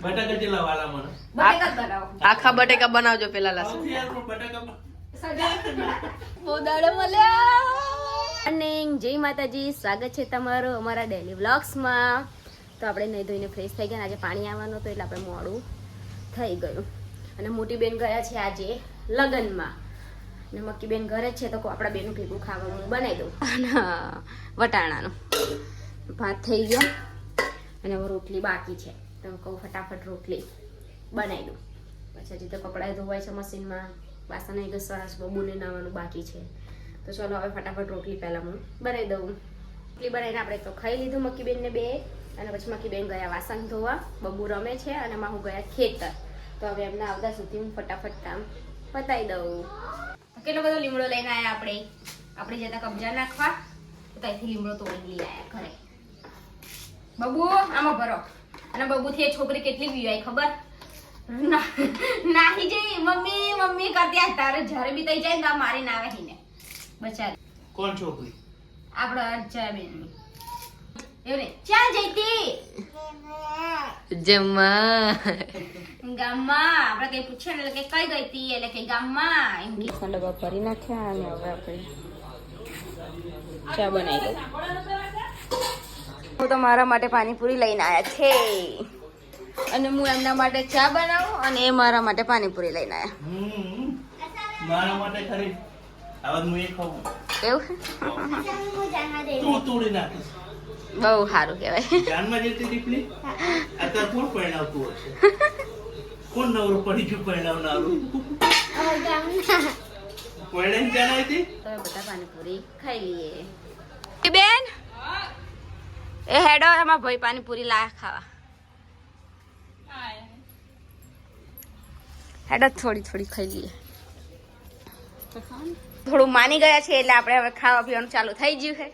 બટાકા ચેલા વાલા મને બટેકા જ બનાવો. આખા બટેકા બનાવજો પેલા લાસુ. સૌથી યાર પણ બટાકા ઉદાડો મળ્યા. અને જય માતાજી, સ્વાગત છે તમારું અમારા ડેલી વ્લોગ્સમાં. તો આપણે નહીં ધોઈને ફ્રેશ થઈ ગયા. આજે પાણી આવવાનું હતું એટલે આપણે મોડું થઈ ગયું. અને મોટી બેન ગયા છે આજે લગ્નમાં. અને મક્કી બેન ઘરે જ છે તો આપણા બેનું ભેગું ખાવાનું બનાવી દઉં. અને વટાણાનું ભાત થઈ ગયા અને હવે રોટલી બાકી છે તો કહું ફટાફટ રોટલી બનાવી દઉં. પછી હજી તો કપડાં ધોવાય છે મશીનમાં, વાસણ ઘસવાના છે, બબુને નાવાનું બાકી છે. તો ચલો હવે ફટાફટ રોટલી પહેલાં હું બનાવી દઉં. રોટલી બનાવીને આપણે તો ખાઈ લીધું મક્કી બેનને બે. અને પછી મક્કી બેન ગયા વાસણ ધોવા, બબુ રમે છે અને હું ગયા ખેતર. તો હવે એમના આવતા સુધી હું ફટાફટ કામ પતાવી દઉં. કેટલો બધો લીમડો લઈને આવ્યા આપણે જતા કબજા નાખવા, તો ત્યાંથી લીમડો તોડી લઈ આવ્યા ઘરે. બબુ આમાં ભરો. અને બબુથી એ છોકરી કેટલી પીવાય ખબર? નાહી જઈ મમ્મી મમ્મી કરતી તારે જ્યારે બી તઈ જાય ને તો મારી ના આવે ને બચારી. કોણ છોકરી? આપણા જયાબેનની. એવું ને ચાલ જઈતી જમા ગામમાં. આપણે કઈ પૂછે ને એટલે કઈ ગઈ તી એટલે કે ગામમાં એમ કે ડબ્બા ભરી નાખ્યા. અને હવે આપણે ચા બનાવી લઉં. હું તો મારા માટે પાણીપુરી લઈને આવ્યા છે અને હું એમના માટે ચા બનાવું અને એ મારા માટે પાણીપુરી લઈને આવ્યા. મારા માટે ખરી આવા હું એ ખાવું. એવું તું તોડી નાખીશ. બહુ સારું કહેવાય. જાનમાં જતી દીપલી અત્યારે કોણ પરણાવતું હશે? કોણ નવરું પડી ગયું પરણાવનારું? પરણાઈને ત્યાં આવી હતી? તો બધા પાણીપુરી ખાઈ લઈએ. બેન એ હેડો એમાં ભાઈ પાણીપુરી લાયા ખાવા. હેડો થોડી થોડી ખાઈ લઈએ. થોડું માની ગયા છે એટલે આપણે હવે ખાવા પીવાનું ચાલુ થઈ ગયું છે.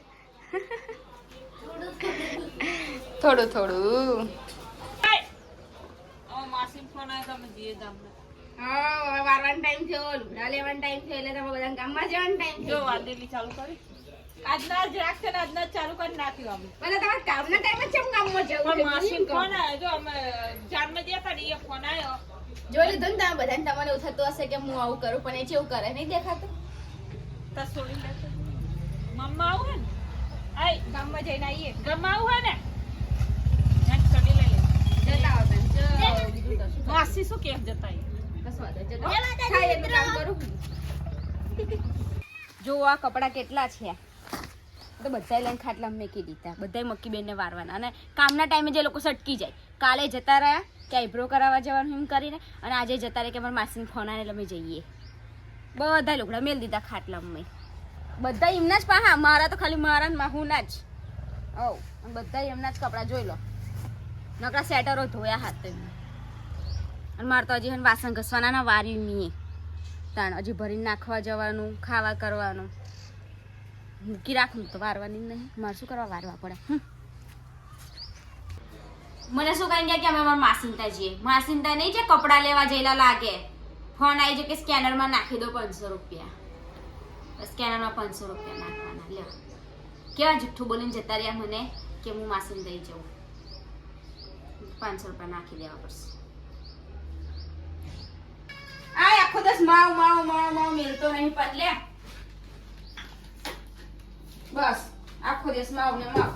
થોડું થોડું. વારવાનો ટાઈમ થયો, લુગડા લેવાનો ટાઈમ થયો એટલે તમે બધા ગામમાં જવાનો ટાઈમ થયો. ચાલુ કરી આજના જ રાખશે ને આજના જ ચાલુ કરી નાખ્યું અમે. બધા તમારા કામના ટાઈમે છે ગામમાં જવું પણ છે. માસી ફોન આવ્યો જો અમે જાનમાં ગયા હતા ને એ ફોન આવ્યો. જોઈ લીધું ને તમે બધાને તમને એવું થતું હશે કે હું આવું કરું પણ એ જેવું કરે નહીં દેખાતું. તો છોડી લેતો મમ્મા આવું હે ને આય ગામમાં જઈને આવીએ. ગામમાં આવું હે ને નેટ કરી લઈ લે. જતા આવો તમે. જો બીજું તો શું. માસી શું કેમ જતા કશું વાંધો નહીં. જતા ખાઈ એટલું કામ કરું. જો આ કપડા કેટલા છે તો બધાય લઈને ખાટલામાં મેકી દીધા. બધાય મક્કી બેનને વારવાના અને કામના ટાઈમે જે લોકો સટકી જાય. કાલે જતા રહ્યા કે આઈબ્રો કરાવવા જવાનું એમ કરીને અને આજે જતા રહ્યા કે મારા માસીને ફોન આવે એટલે અમે જઈએ. બધા લુગડા મેલ દીધા ખાટલામાં. બધા એમના જ પાહા, મારા તો ખાલી મારા માહુના જ. ઓ બધા એમના જ કપડા જોઈ લો. નકરા સેટરો ધોયા હાથ એમને. અને મારે તો હજી વાસણ ઘસવાના ના વારી નહીં. તાણ હજી ભરીને નાખવા જવાનું, ખાવા કરવાનું. મૂકી રાખું તો વારવાની નહીં. મારે શું કરવા વારવા પડે. મને શું કહી ગયા કે અમે અમારા માસીનતા જઈએ. માસીનતા નહીં છે કપડાં લેવા જયેલા લાગે. ફોન આવી જાય કે સ્કેનરમાં નાખી દો 500 રૂપિયા. સ્કેનરમાં 500 રૂપિયા નાખવાના. લ્યો કેવા જુઠ્ઠું બોલીને જતા રહ્યા મને કે હું માસીને દઈ જાઉં. 500 રૂપિયા નાખી દેવા પડશે. આ આખો દસ માવ માવ માવ માવ મિલતો નહીં પણ લે બસ આખો દિવસ માવ ને માવ.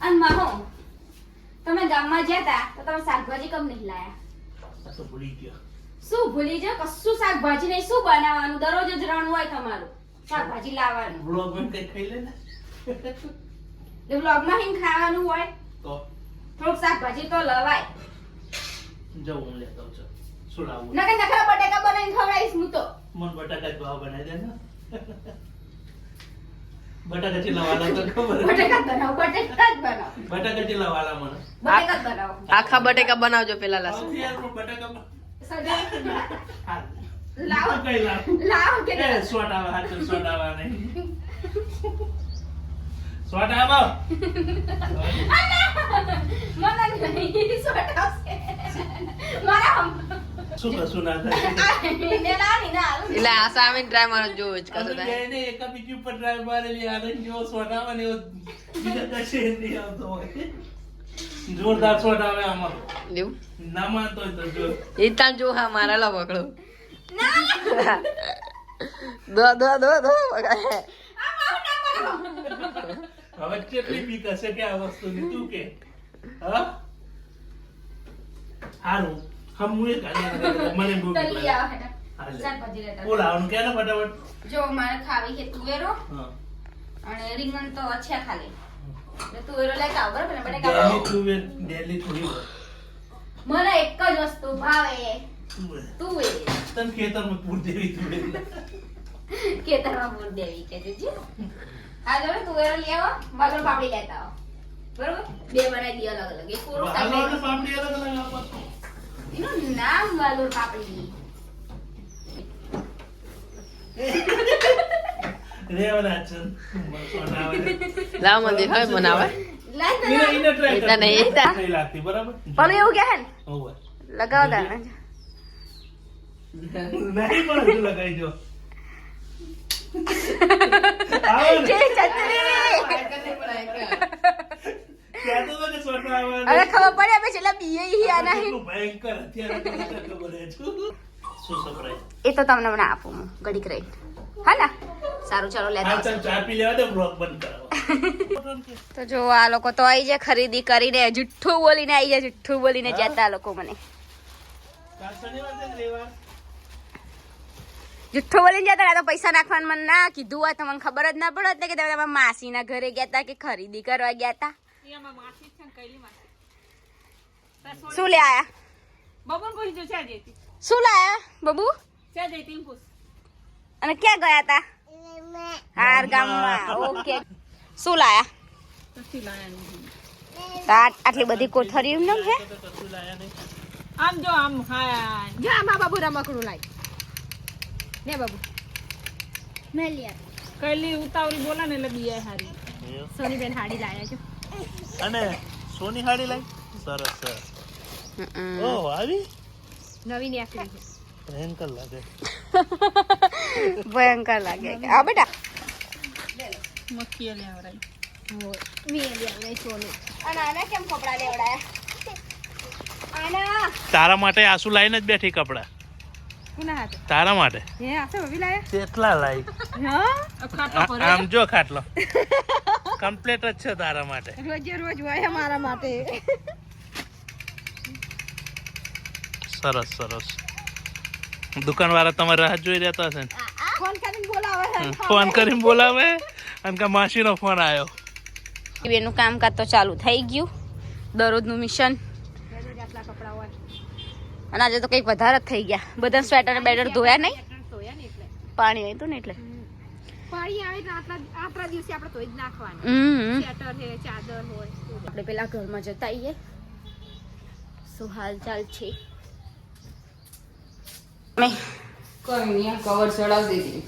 અને માહો તમે ગામમાં ગયા તા તો તમે શાકભાજી કમ નહીં લાયા? આ તો ભૂલી ગયો. શું ભૂલી જાવ? કશું શાકભાજી નહીં. શું બનાવવાનું? દરરોજ જ રણ હોય તમારું શાકભાજી લાવવાનું. બ્લોગમાં કઈ ખાઈ લે ને એ વ્લોગમાં હિંગ ખાવાનું હોય તો થોડુંક શાકભાજી તો લવાય. જાઉં હું લેતો છું. શું લાવું? નકર નકરા બટાકા બનાવીને ખવડાવીશ હું તો. મન બટાકા જ ભાવ બનાવી દે ને. બટાકા ચેલા વાલા તો ખબર જ. બટાકા જ બનાવો. બટાકા જ બનાવો. બટાકા ચેલા વાલા મને બટાકા જ બનાવો. આખા બટેકા બનાવજો પેલા લાસુ. સૌથી યાર પણ બટાકા સજા હા. લાવો. કઈ લાવું? લાવો કે એ શોટ આવે હાથ શોટ આવે નહીં. શોટ આવે. મને નહીં સોટાવશે. મારા શું કશું ના થાય. ને લાની ના આલું. એટલે આ સામે ટ્રાય મારો જોવો જ કશું થાય. એને એક બીજી ઉપર ડ્રાઈવ મારેલી આનંદ જેવો શોટ આવે ને એવો બીજા કશે નહીં આવતો હોય. જોરદાર શોટ આવે આમાં. એવું ના માનતો હોય તો જો. એ તાન જો હા મારા લા પકડો દો પકડે. હવે કેટલી બીક હશે કે આ વસ્તુની તું કે? હા? હારું. હમ હું એક મને બહુ બીક તલી લાગે. આવો હેઠા. હાલે. શાકભાજી લેતા બોલ આવવાનું કે ને ફટાફટ. જો મારે ખાવી છે તુવેરો હા. અને રીંગણ તો છે ખાલી એટલે તુવેરો લેતા આવો બરાબર ને બટેકા દિલ્હી આવો. તુવેર, દિલ્હી તુવેર. મને એક જ વસ્તુ ભાવે તુવેર. તુવેર તને ખેતરમાં પૂર દેવી તુવેર. ખેતરમાં પૂર દેવી કે છે આ જો ને તુવેરો લઈ આવો બાજરો પાપડી લેતા આવો બરોબર બે બનાવી દી અલગ અલગ એક પૂરો હાલો ને ખાઈ પાપડી અલગ અલગ આપો. એનું નામ બાજરો પાપડી રેવના છે. શોટ આવે. લાવ મને દેખાય બનાવે લાઈ તો એને એને try એટલા કરજો. નહીં, એટલા. નહીં લાગતી, બરાબર? પણ એવું કે હે ને હોવે. લગાવો તાણે નહીં પણ હજુ લગાઈ જો. આવે ને? જે ચટણી કહેતો તો કે શોટ આવે ને. હવે ખબર પડે અમે છેલ્લા બીએ હી આના હી કેટલું ભયંકર હથિયાર હતું, તને ખબર છે હજુ? શું surprise? એ તો તમને મને આપું હું ઘડીક રહી હા ને સારું ચાલો લેતા હા, ચાલ ચા પી લેવા દે, vlog બંધ કરાવો. તો જો આ લોકો તો આવી જાય ખરીદી કરીને જુઠ્ઠું બોલીને આવી જાય જુઠ્ઠું બોલીને જતા આ લોકો મને કાલ શનિવાર છે કે રવિવાર? જુઠ્ઠું બોલીને જતા રહ્યા તો પૈસા નાખવાનું મને ના કીધું હોય તો મને ખબર જ ના પડત ને કે તમે તમારા માસીના ઘરે ગયા હતા કે ખરીદી કરવા ગયા હતા એમાં માસી છે ને કઈલી માસી શું લે આયા બબન પૂછી જો છે જઈતી શું લાયા બબુ છે જઈતી એમ પૂછ અને ક્યાં ગયા હતા હાર ગામમાં ઓકે શું લાયા કશું લાયા નહીં તો આટલી બધી કોઠરી એમ છે તો કશું લાયા નહીં. આમ જો આમ હા જો આમાં બાબુ રમકડું લાય ને બાબુ મેં લ્યા કઈલી ઉતાવળી બોલા ને એટલે બીએ હારી સોનીબેન હાડી લાયા છો અને સોની હાડી લાવી? સરસ સરસ. ઓહ, આવી નવી ની આખરી છે ભયંકર લાગે. ભયંકર લાગે આ બેટા મક્કી લેવરાઈ અને આને કેમ કપડા લેવડાયા આના તારા માટે આસુ લાઈને જ બેઠી કપડા. કોના હાથે તારા માટે હે આસે બબી લાયા કેટલા લાવી? હા ખાટલો પર આમ જો ખાટલો કમ્પ્લીટ જ છે તારા માટે. રોજે રોજ હોય મારા માટે સરસ સરસ. દુકાન વાળા તમારે રાહ જોઈ રહેતા હશે ને? ફોન કરીને બોલાવે ફોન કરીને બોલાવે અને કે માસીનો ફોન આવ્યો. એનું કામકાજ તો ચાલુ થઈ ગયું દરરોજનું મિશન આટલા કપડા હોય અને આજે તો કંઈક વધારે જ થઈ ગયા બધા સ્વેટર બેટર ધોયા નહીં ધોયા ને એટલે પાણી આવ્યું હતું ને એટલે પાણી આવે એટલે આટલા દિવસે આપણે ધોઈ જ નાખવાનું સ્વેટર છે ચાદર હોય આપણે પેલા ઘરમાં જતા આવીએ શું હાલ ચાલ છે કવર ચડાવી દીધી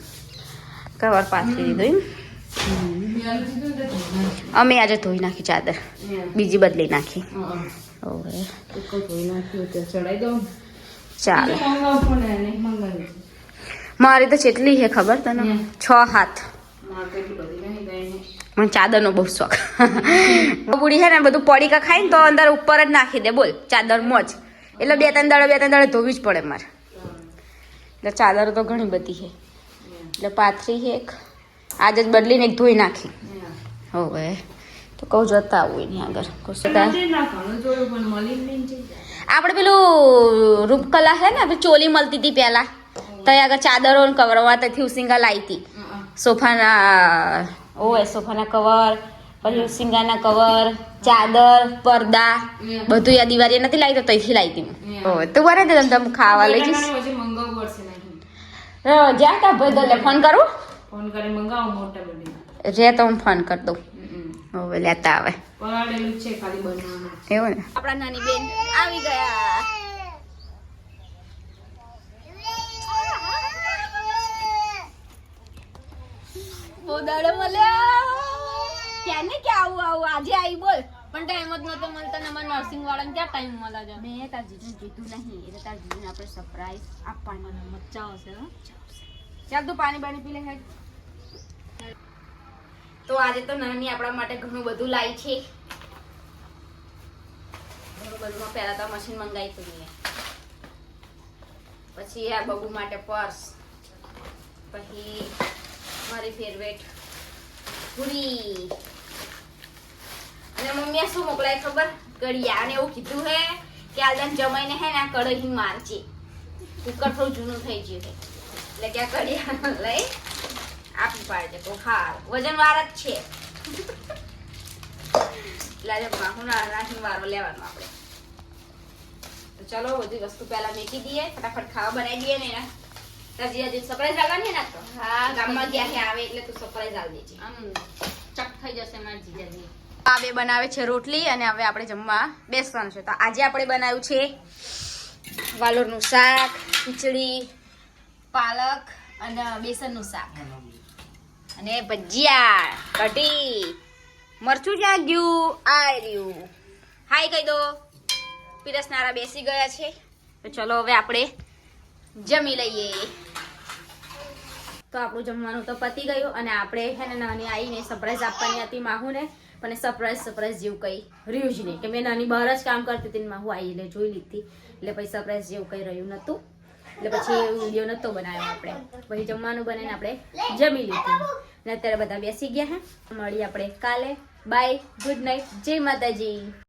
કવર પાથરી દીધું એમ અમે આજે ધોઈ નાખી ચાદર બીજી બદલી નાખી ઓવે ચાલો મારી તો કેટલી છે ખબર તને 6 હાથ મને ચાદરનો બહુ શોખ બુડી છે ને બધું પડીકા ખાય ને તો અંદર ઉપર જ નાખી દે બોલ ચાદર મોજ એટલે બે ત્રણ દાડે ધોવી જ પડે મારે એટલે ચાદર તો ઘણી બધી છે એટલે પાથરી છે એક આજે જ બદલીને એક ધોઈ નાખી હવે તો કહું જતા આવું એની આગળ આપણે પેલું રૂપકલા છે ને આપણે ચોલી મળતી હતી પહેલા ત્યાં આગળ ચાદરો ને કવરમાં ત્યાંથી ઉસિંગા લાવી હતી સોફાના સોફાના કવર પછી ઉસિંગાના કવર ચાદર પડદા બધું આ દિવાળી નથી લાવી તો ત્યાંથી લાવી હતી તું બને તે તમે ખાવા લઈ જઈશ જ્યાં ત્યાં ભાઈ ફોન કરું ફોન કરી મંગાવો મોટા બધી રે તો હું ફોન કરી દઉં હવે લેતા આવે પલાળેલું છે ખાલી બનાવવાનું એવું ને આપણા નાની બેન આવી ગયા બોદાડો મળ્યા ક્યાં ને ક્યાં આવું આજે આવી બોલ પણ ટાઈમ જ નતો મળતો ને અમારા નર્સિંગ વાળાને ક્યાં ટાઈમ મળે છે મેં તાર જીજુને કીધું નહીં એટલે તાર જીજુને આપણે સરપ્રાઈઝ આપવાની મજા આવશે ચાલ તું પાણી બાણી પી લે હેડ તો આજે તો નાની આપણા માટે ઘણું બધું લાવી છે વાલોરમાં પહેલા તો મશીન મંગાવી હતું મેં. પછી આ બબુ માટે પર્સ, પછી મારી ફેવરેટ પૂરી, અને મમ્મીએ શું મોકલાય ખબર? કડિયા. અને એવું કીધું હે કે આલદાન જમાઈને હે ને આ કઢઈ મારજે, કુકર થોડું જૂનું થઈ ગયું છે, એટલે કે આ કડિયા લઈ આપી પાડજે. તો હા, વજન વાર જ છે. એટલે આજે માહું નાખીને વારો લેવાનો આપણે. તો ચલો બધી વસ્તુ પહેલા મેકી દઈએ, ફટાફટ ખાવા બનાવી દઈએ ને એના. હજી સરપ્રાઈઝ આવવાની ને? તો હા, ગામમાં ગયા છે આવે એટલે તું સરપ્રાઈઝ આવી દેજે. આમ ચક થઈ જશે મારી જીજાજી. આ બે બનાવે છે રોટલી અને હવે આપણે જમવા બેસવાનું છે. તો આજે આપણે બનાવ્યું છે વાલોરનું શાક, ખીચડી, પાલક અને બેસનનું શાક અને ભજીયા, કઢી, મરચું જ્યાં ગયું આ રહ્યું. હાય કહી દો. પીરસનારા બેસી ગયા છે. તો ચલો હવે આપણે જમી લઈએ. તો આપણું જમવાનું તો પતી ગયું અને આપણે છે ને નાની આવીને સરપ્રાઈઝ આપવાની હતી માહુને, પણ સરપ્રાઈઝ જેવું કંઈ રહ્યું જ નહીં. કે મેં નાની બહાર જ કામ કરતી હતી, માહુ આવી એટલે જોઈ લીધી, એટલે પછી સરપ્રાઈઝ જેવું કંઈ રહ્યું નહોતું. એટલે પછી વિડીયો નહોતો બનાવ્યો આપણે. પછી જમવાનું બનાવીને આપણે જમી લીધું અને અત્યારે બધા બેસી ગયા હે. મળીએ આપણે કાલે. બાય, ગુડ નાઇટ, જય માતાજી.